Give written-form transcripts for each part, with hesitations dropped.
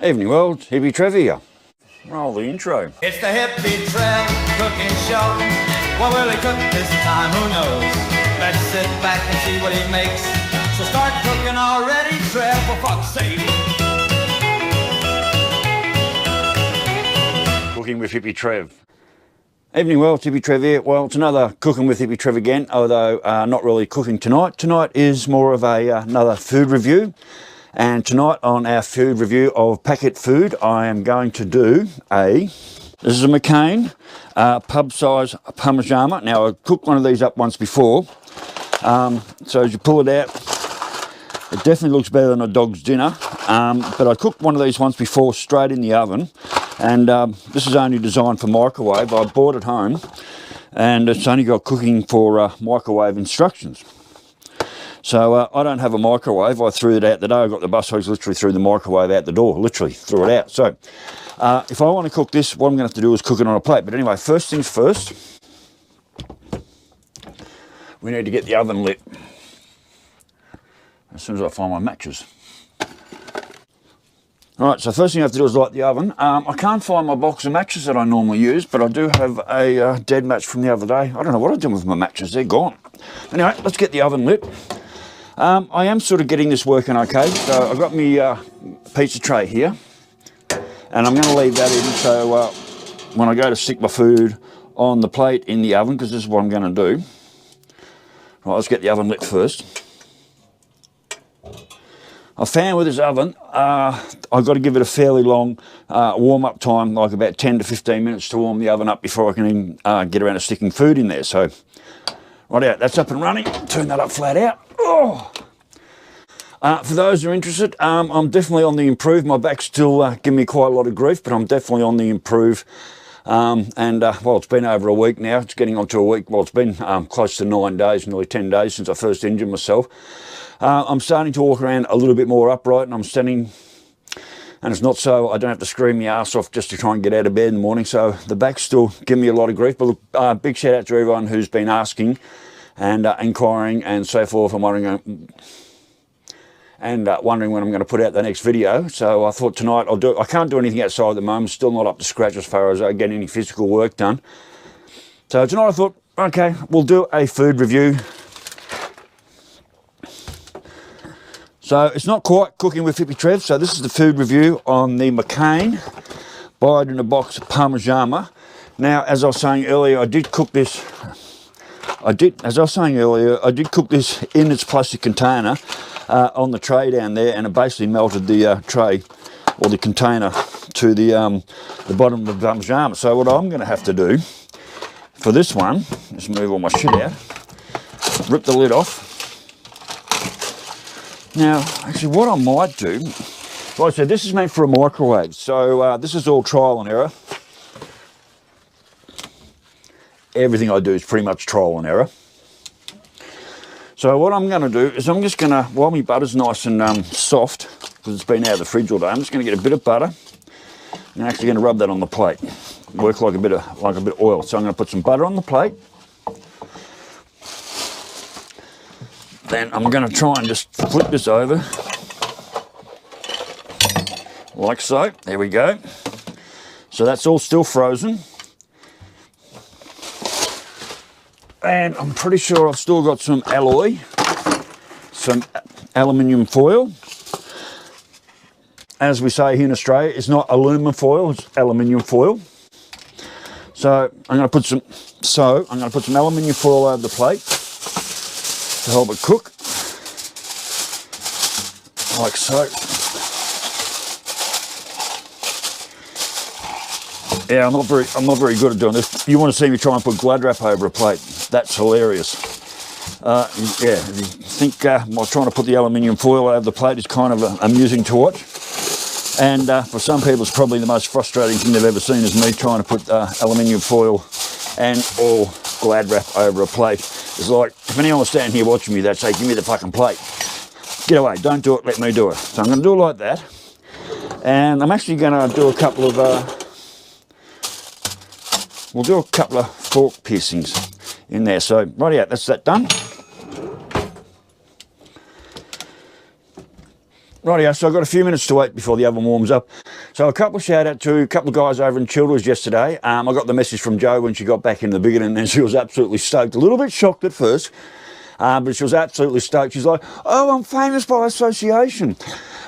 Evening world, Hippy Trev here. Roll the intro. It's the Hippy Trev cooking show. What will he cook this time? Who knows? Let's sit back and see what he makes. So start cooking already, Trev, for fuck's sake. Cooking with Hippy Trev. Evening world, Hippy Trev here. Well, it's another Cooking with Hippy Trev again, although not really cooking tonight. Tonight is more of another food review. And tonight on our food review of packet food, I am going to do this is a McCain pub size Parmigiana. Now I cooked one of these up once before, so as you pull it out, it definitely looks better than a dog's dinner, but I cooked one of these once before straight in the oven, and this is only designed for microwave. I bought it home and it's only got cooking for microwave instructions. So I don't have a microwave. I threw it out the day I got the bus. I literally threw the microwave out the door, literally threw it out. So if I want to cook this, what I'm going to have to do is cook it on a plate. But anyway, first things first, we need to get the oven lit as soon as I find my matches. All right, so first thing I have to do is light the oven. I can't find my box of matches that I normally use, but I do have a dead match from the other day. I don't know what I've done with my matches, they're gone. Anyway, let's get the oven lit. I am sort of getting this working okay. So I've got my pizza tray here, and I'm going to leave that in so when I go to stick my food on the plate in the oven, because this is what I'm going to do. Right, let's get the oven lit first. I found with this oven, I've got to give it a fairly long warm-up time, like about 10 to 15 minutes to warm the oven up before I can even get around to sticking food in there. So, right out, that's up and running. Turn that up flat out. Oh. For those who are interested, I'm definitely on the improve. My back's still giving me quite a lot of grief, but I'm definitely on the improve. Well, it's been over a week now. It's getting on to a week. Well, it's been close to 9 days, nearly 10 days since I first injured myself. I'm starting to walk around a little bit more upright, and I'm standing, and it's not so I don't have to scream my ass off just to try and get out of bed in the morning. So the back's still giving me a lot of grief. But look, big shout out to everyone who's been asking and inquiring and so forth, and wondering when I'm going to put out the next video. So I thought tonight I'll do it. I can't do anything outside at the moment. Still not up to scratch as far as getting any physical work done. So tonight I thought, okay, we'll do a food review. So it's not quite Cooking with Hippy Trev. So this is the food review on the McCain buy it in a box Parmigiana. Now, as I was saying earlier, I did cook this. I did cook this in its plastic container on the tray down there, and it basically melted the tray or the container to the bottom of the Parmigiana. So what I'm going to have to do for this one is move all my shit out, rip the lid off. Now, actually, what I might do, like I said, this is meant for a microwave, so this is all trial and error. Everything I do is pretty much trial and error. So what I'm going to do is I'm just going to, while my butter's nice and soft, because it's been out of the fridge all day, I'm just going to get a bit of butter, and I'm actually going to rub that on the plate. Work like a bit of oil. So I'm going to put some butter on the plate. Then I'm going to try and just flip this over, like so. There we go. So that's all still frozen. And I'm pretty sure I've still got some alloy, some aluminium foil. As we say here in Australia, it's not aluminum foil, it's aluminium foil. So I'm going to put some aluminium foil over the plate to help it cook, like so. Yeah, I'm not very good at doing this. You want to see me try and put Glad wrap over a plate? That's hilarious. Yeah, if you think trying to put the aluminium foil over the plate is kind of amusing to watch, and for some people it's probably the most frustrating thing they've ever seen is me trying to put aluminium foil and or Glad wrap over a plate. It's like, if anyone was standing here watching me, they'd say, give me the fucking plate. Get away, don't do it, let me do it. So I'm going to do it like that. And I'm actually going to do a couple of, we'll do a couple of fork piercings in there. So, right out, that's that done. Rightio, so I've got a few minutes to wait before the oven warms up. So a couple of shout out to a couple of guys over in Childers yesterday. I got the message from Jo when she got back in the biggin, and she was absolutely stoked. A little bit shocked at first, but she was absolutely stoked. She's like, oh, I'm famous by association.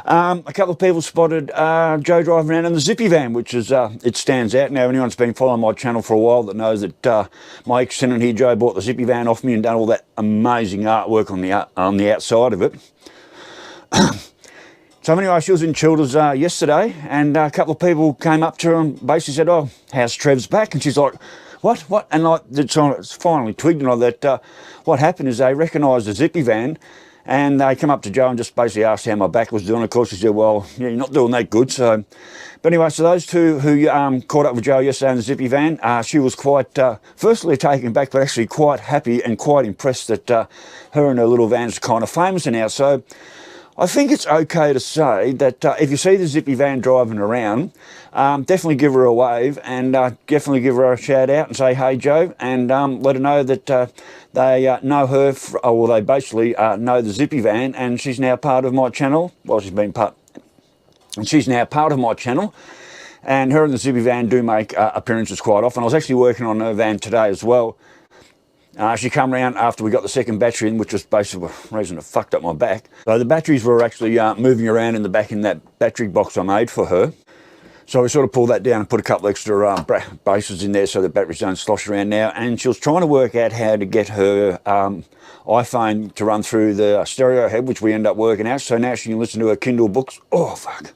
A couple of people spotted Jo driving around in the Zippy van, which is, it stands out. Now, anyone's been following my channel for a while that knows that my ex-tenant here, Jo, bought the Zippy van off me and done all that amazing artwork on the outside of it. So anyway, she was in Childers yesterday, and a couple of people came up to her and basically said, oh, how's Trev's back? And she's like, what? And like, it's finally twigged and that what happened is they recognised the Zippy van, and they come up to Jo and just basically asked how my back was doing. Of course, she said, well, yeah, you're not doing that good. So, but anyway, so those two who caught up with Jo yesterday in the Zippy van, she was quite, firstly taken back, but actually quite happy and quite impressed that her and her little van's kind of famous now. So I think it's okay to say that if you see the Zippy van driving around, definitely give her a wave and definitely give her a shout out and say, hey, Jo, and let her know that they know her, or they basically know the Zippy van, and she's now part of my channel. Well, she's now part of my channel, and her and the Zippy van do make appearances quite often. I was actually working on her van today as well. She come round after we got the second battery in, which was basically the reason it fucked up my back. So the batteries were actually moving around in the back in that battery box I made for her. So we sort of pulled that down and put a couple extra bases in there so the batteries don't slosh around now. And she was trying to work out how to get her iPhone to run through the stereo head, which we end up working out. So now she can listen to her Kindle books. Oh, fuck.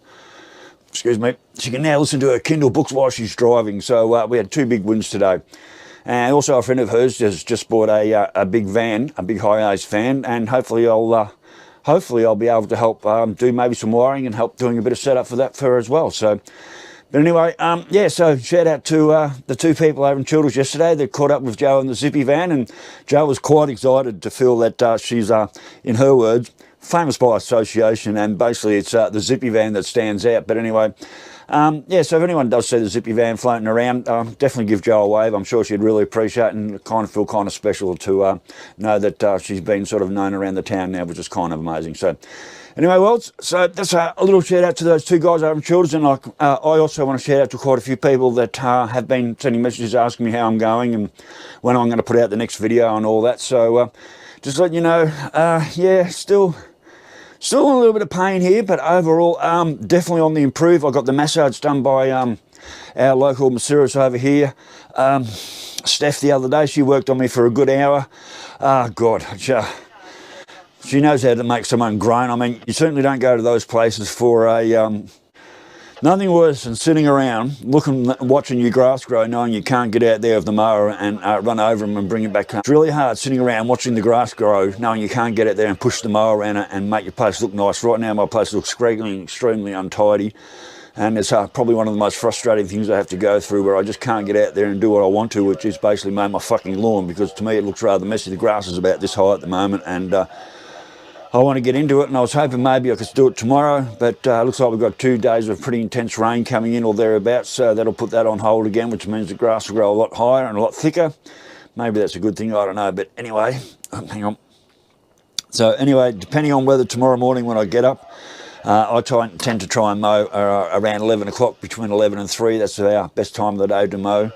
Excuse me. She can now listen to her Kindle books while she's driving. So we had two big wins today. And also a friend of hers has just bought a big van, a big high-ace van, and hopefully I'll be able to help do maybe some wiring and help doing a bit of setup for that for her as well. So, but anyway, yeah, so shout out to the two people over in Childers yesterday that caught up with Jo in the Zippy van, and Jo was quite excited to feel that she's, in her words, famous by association, and basically it's the Zippy van that stands out. But anyway, yeah, so if anyone does see the Zippy van floating around, definitely give Jo a wave. I'm sure she'd really appreciate it, and kind of feel kind of special to know that she's been sort of known around the town now, which is kind of amazing. So anyway, well, so that's a little shout out to those two guys over in Childers, and I also want to shout out to quite a few people that have been sending messages asking me how I'm going and when I'm going to put out the next video and all that. So just let you know, yeah, still a little bit of pain here, but overall, definitely on the improve. I got the massage done by our local masseurist over here, Steph, the other day. She worked on me for a good hour. God, she knows how to make someone groan. I mean, you certainly don't go to those places for a... nothing worse than sitting around, watching your grass grow, knowing you can't get out there with the mower and run over them and bring it back home. It's really hard sitting around watching the grass grow, knowing you can't get out there and push the mower around it and make your place look nice. Right now, my place looks extremely untidy, and it's probably one of the most frustrating things I have to go through, where I just can't get out there and do what I want to, which is basically mow my fucking lawn, because to me it looks rather messy. The grass is about this high at the moment, and I want to get into it, and I was hoping maybe I could do it tomorrow, but looks like we've got 2 days of pretty intense rain coming in or thereabouts, so that'll put that on hold again, which means the grass will grow a lot higher and a lot thicker. Maybe that's a good thing, I don't know, but anyway, hang on. So anyway, depending on whether tomorrow morning when I get up, I tend to try and mow around 11 o'clock, between 11 and 3. That's our best time of the day to mow.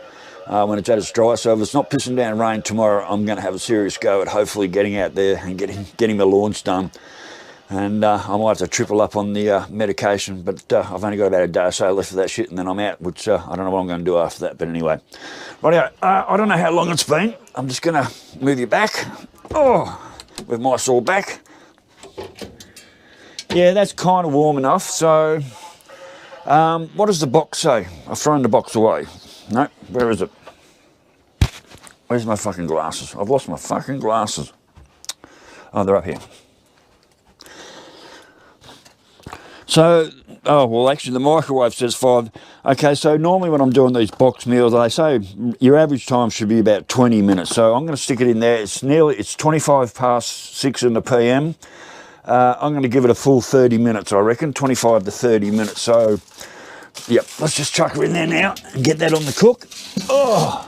When it's at its dry. So if it's not pissing down rain tomorrow, I'm going to have a serious go at hopefully getting out there and getting my lawns done. And I might have to triple up on the medication, but I've only got about a day or so left of that shit, and then I'm out, which I don't know what I'm going to do after that. But anyway, right, I don't know how long it's been. I'm just going to move you back. Oh, with my sore back. Yeah, that's kind of warm enough. So what does the box say? I've thrown the box away. No, where is it? Where's my fucking glasses? I've lost my fucking glasses. Oh, they're up here. So, oh, well, actually, the microwave says 5. Okay, so normally when I'm doing these box meals, they say your average time should be about 20 minutes. So I'm going to stick it in there. It's 25 past 6 in the PM. I'm going to give it a full 30 minutes, I reckon, 25 to 30 minutes. So, yep, let's just chuck her in there now and get that on the cook. Oh!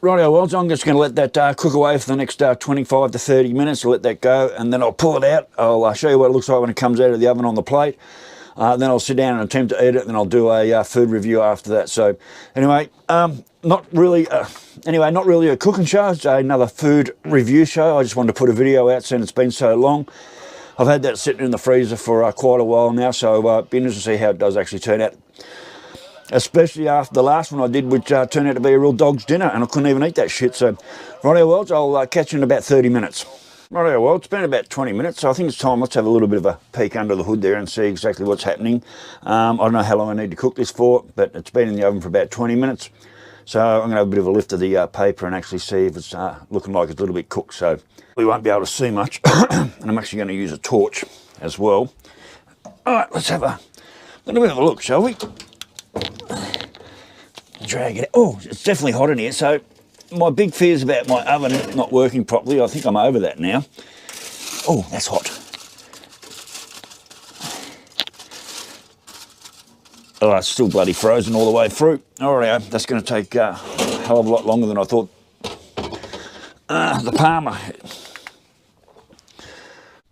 Rightio, well, I'm just going to let that cook away for the next 25 to 30 minutes. I'll let that go, and then I'll pull it out. I'll show you what it looks like when it comes out of the oven on the plate. Then I'll sit down and attempt to eat it, and then I'll do a food review after that. So anyway, not really a cooking show. It's another food review show. I just wanted to put a video out since it's been so long. I've had that sitting in the freezer for quite a while now, so be interested to see how it does actually turn out. Especially after the last one I did, which turned out to be a real dog's dinner, and I couldn't even eat that shit. So, rightio, well, I'll catch you in about 30 minutes. Rightio, well, it's been about 20 minutes, so I think it's time. Let's have a little bit of a peek under the hood there and see exactly what's happening. I don't know how long I need to cook this for, but it's been in the oven for about 20 minutes. So I'm going to have a bit of a lift of the paper and actually see if it's looking like it's a little bit cooked. So we won't be able to see much. And I'm actually going to use a torch as well. All right, let's have a little bit of a look, shall we? Drag it. Oh, it's definitely hot in here. So my big fears about my oven not working properly, I think I'm over that now. Oh, that's hot. Oh, it's still bloody frozen all the way through. All right, that's going to take a hell of a lot longer than I thought. The Parma.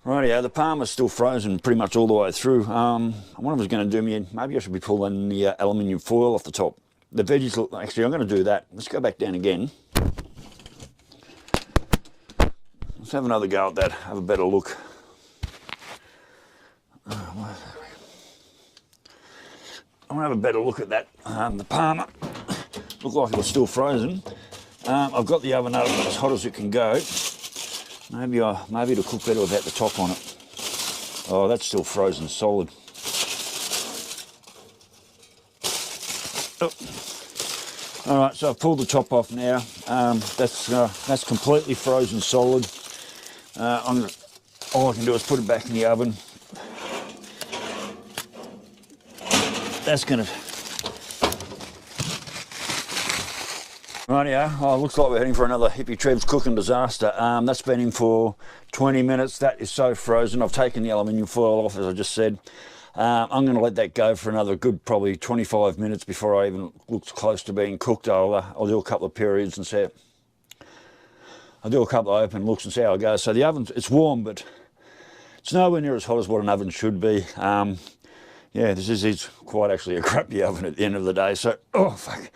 Rightio, the Parma's still frozen pretty much all the way through. I wonder if I was going to do maybe I should be pulling the aluminium foil off the top. The veggies look, actually I'm going to do that. Let's go back down again. Let's have another go at that, have a better look. I want to have a better look at that. The Parma looked like it was still frozen. I've got the oven up as hot as it can go. Maybe it'll cook better without the top on it. Oh, that's still frozen solid. Oh. All right, so I've pulled the top off now. That's completely frozen solid. All I can do is put it back in the oven. That's gonna. Rightio, oh, looks like we're heading for another Hippy Trev's cooking disaster. That's been in for 20 minutes. That is so frozen. I've taken the aluminium foil off, as I just said. I'm going to let that go for another good probably 25 minutes before I even look close to being cooked. I'll do a couple of periods and see. I'll do a couple of open looks and see how it goes. So the oven, it's warm, but it's nowhere near as hot as what an oven should be. Yeah, this is quite actually a crappy oven at the end of the day. So, oh fuck.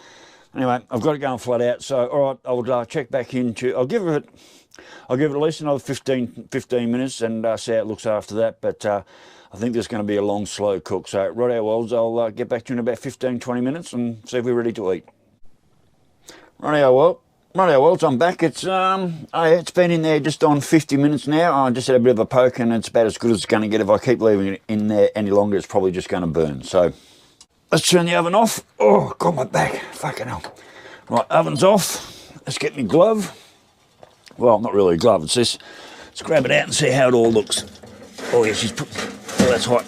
Anyway, I've got it going flat out. So, all right, I'll check back into. I'll give it at least another 15 minutes and see how it looks after that. But I think there's going to be a long, slow cook. So, rightio, Wells, I'll get back to you in about 15-20 minutes and see if we're ready to eat. Rightio, Wells, I'm back. It's been in there just on 50 minutes now. I just had a bit of a poke, and it's about as good as it's going to get. If I keep leaving it in there any longer, it's probably just going to burn. So. Let's turn the oven off. Oh, got my back. Fucking hell. Right, oven's off. Let's get my glove. Well, not really a glove, it's this. Let's grab it out and see how it all looks. Oh, yeah, oh, that's hot.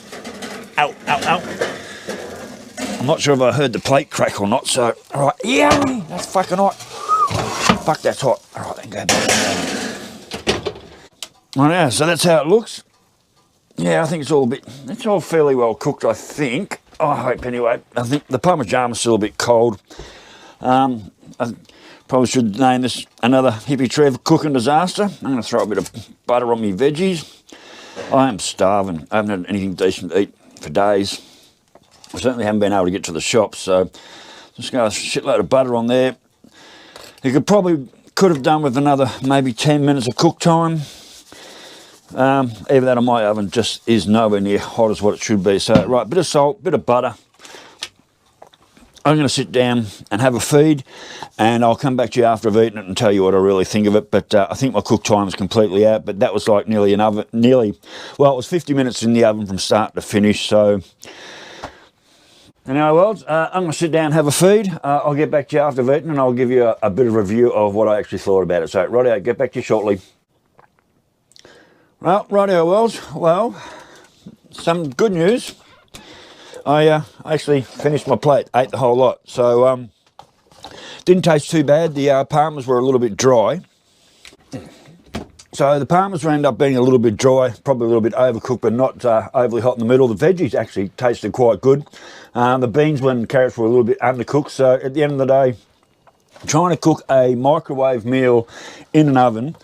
Ow, ow, ow. I'm not sure if I heard the plate crack or not, so, all right. Yeah, that's fucking hot. Fuck, that's hot. All right, then go back. Right, yeah, so that's how it looks. Yeah, I think it's all fairly well cooked, I think. I hope anyway. I think the Parmesan's still a bit cold. I probably should name this another Hippy Trev cooking disaster. I'm going to throw a bit of butter on my veggies. I am starving. I haven't had anything decent to eat for days. I certainly haven't been able to get to the shop, so just got a shitload of butter on there. You could have done with another maybe 10 minutes of cook time. Even that on my oven just is nowhere near hot as what it should be. So, right, bit of salt, bit of butter. I'm going to sit down and have a feed, and I'll come back to you after I've eaten it and tell you what I really think of it. But I think my cook time is completely out, but that was like well, it was 50 minutes in the oven from start to finish. So, anyway, well, I'm going to sit down and have a feed. I'll get back to you after I've eaten, and I'll give you a bit of review of what I actually thought about it. So, righto, get back to you shortly. Well, rightio, Wells. Well, some good news. I actually finished my plate, ate the whole lot. So, didn't taste too bad. The Parmas were a little bit dry. So the Parmas ended up being a little bit dry, probably a little bit overcooked, but not overly hot in the middle. The veggies actually tasted quite good. The beans and carrots were a little bit undercooked. So at the end of the day, Trying to cook a microwave meal in an oven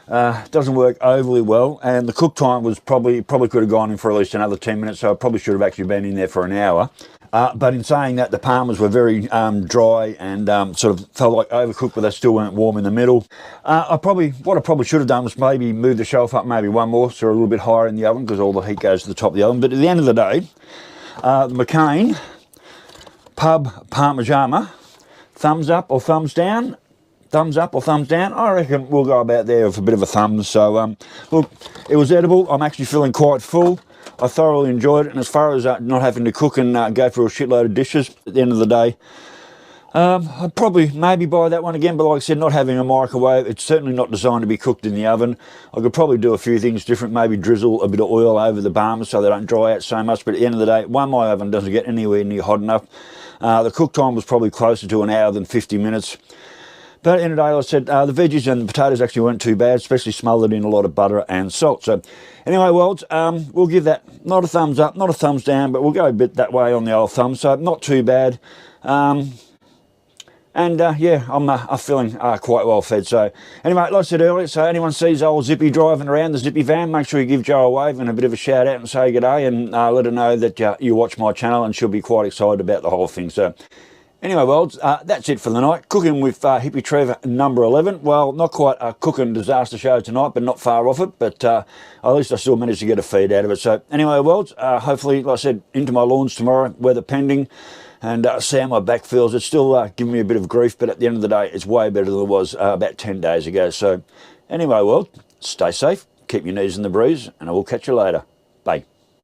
doesn't work overly well, and the cook time was probably could have gone in for at least another 10 minutes, so I probably should have actually been in there for an hour. But in saying that, the parmas were very dry and sort of felt like overcooked, but they still weren't warm in the middle. What I probably should have done was maybe move the shelf up maybe one more, so a little bit higher in the oven, because all the heat goes to the top of the oven. But at the end of the day, the McCain Pub Parmigiana, thumbs up or thumbs down? Thumbs up or thumbs down? I reckon we'll go about there with a bit of a thumb. So, look, it was edible. I'm actually feeling quite full. I thoroughly enjoyed it, and as far as not having to cook and go through a shitload of dishes at the end of the day, I'd probably maybe buy that one again, but like I said, not having a microwave, it's certainly not designed to be cooked in the oven. I could probably do a few things different, maybe drizzle a bit of oil over the parmas so they don't dry out so much, but at the end of the day, one, my oven doesn't get anywhere near hot enough. The cook time was probably closer to an hour than 50 minutes. But at the end of the day, like I said, the veggies and the potatoes actually weren't too bad, especially smothered in a lot of butter and salt. So anyway, well, we'll give that not a thumbs up, not a thumbs down, but we'll go a bit that way on the old thumb. So not too bad. Yeah, I'm feeling quite well fed. So anyway, like I said earlier, so anyone sees old Zippy driving around, the Zippy van, make sure you give Jo a wave and a bit of a shout out and say good day, and let her know that you watch my channel, and she'll be quite excited about the whole thing. So anyway, well, that's it for the night. Cooking with Hippy Trev number 11. Well, not quite a cooking disaster show tonight, but not far off it. But at least I still managed to get a feed out of it. So anyway, well, hopefully, like I said, into my lawns tomorrow, weather pending, and see how my back feels. It's still giving me a bit of grief, but at the end of the day, it's way better than it was about 10 days ago. So anyway, well, stay safe, keep your knees in the breeze, and I will catch you later. Bye.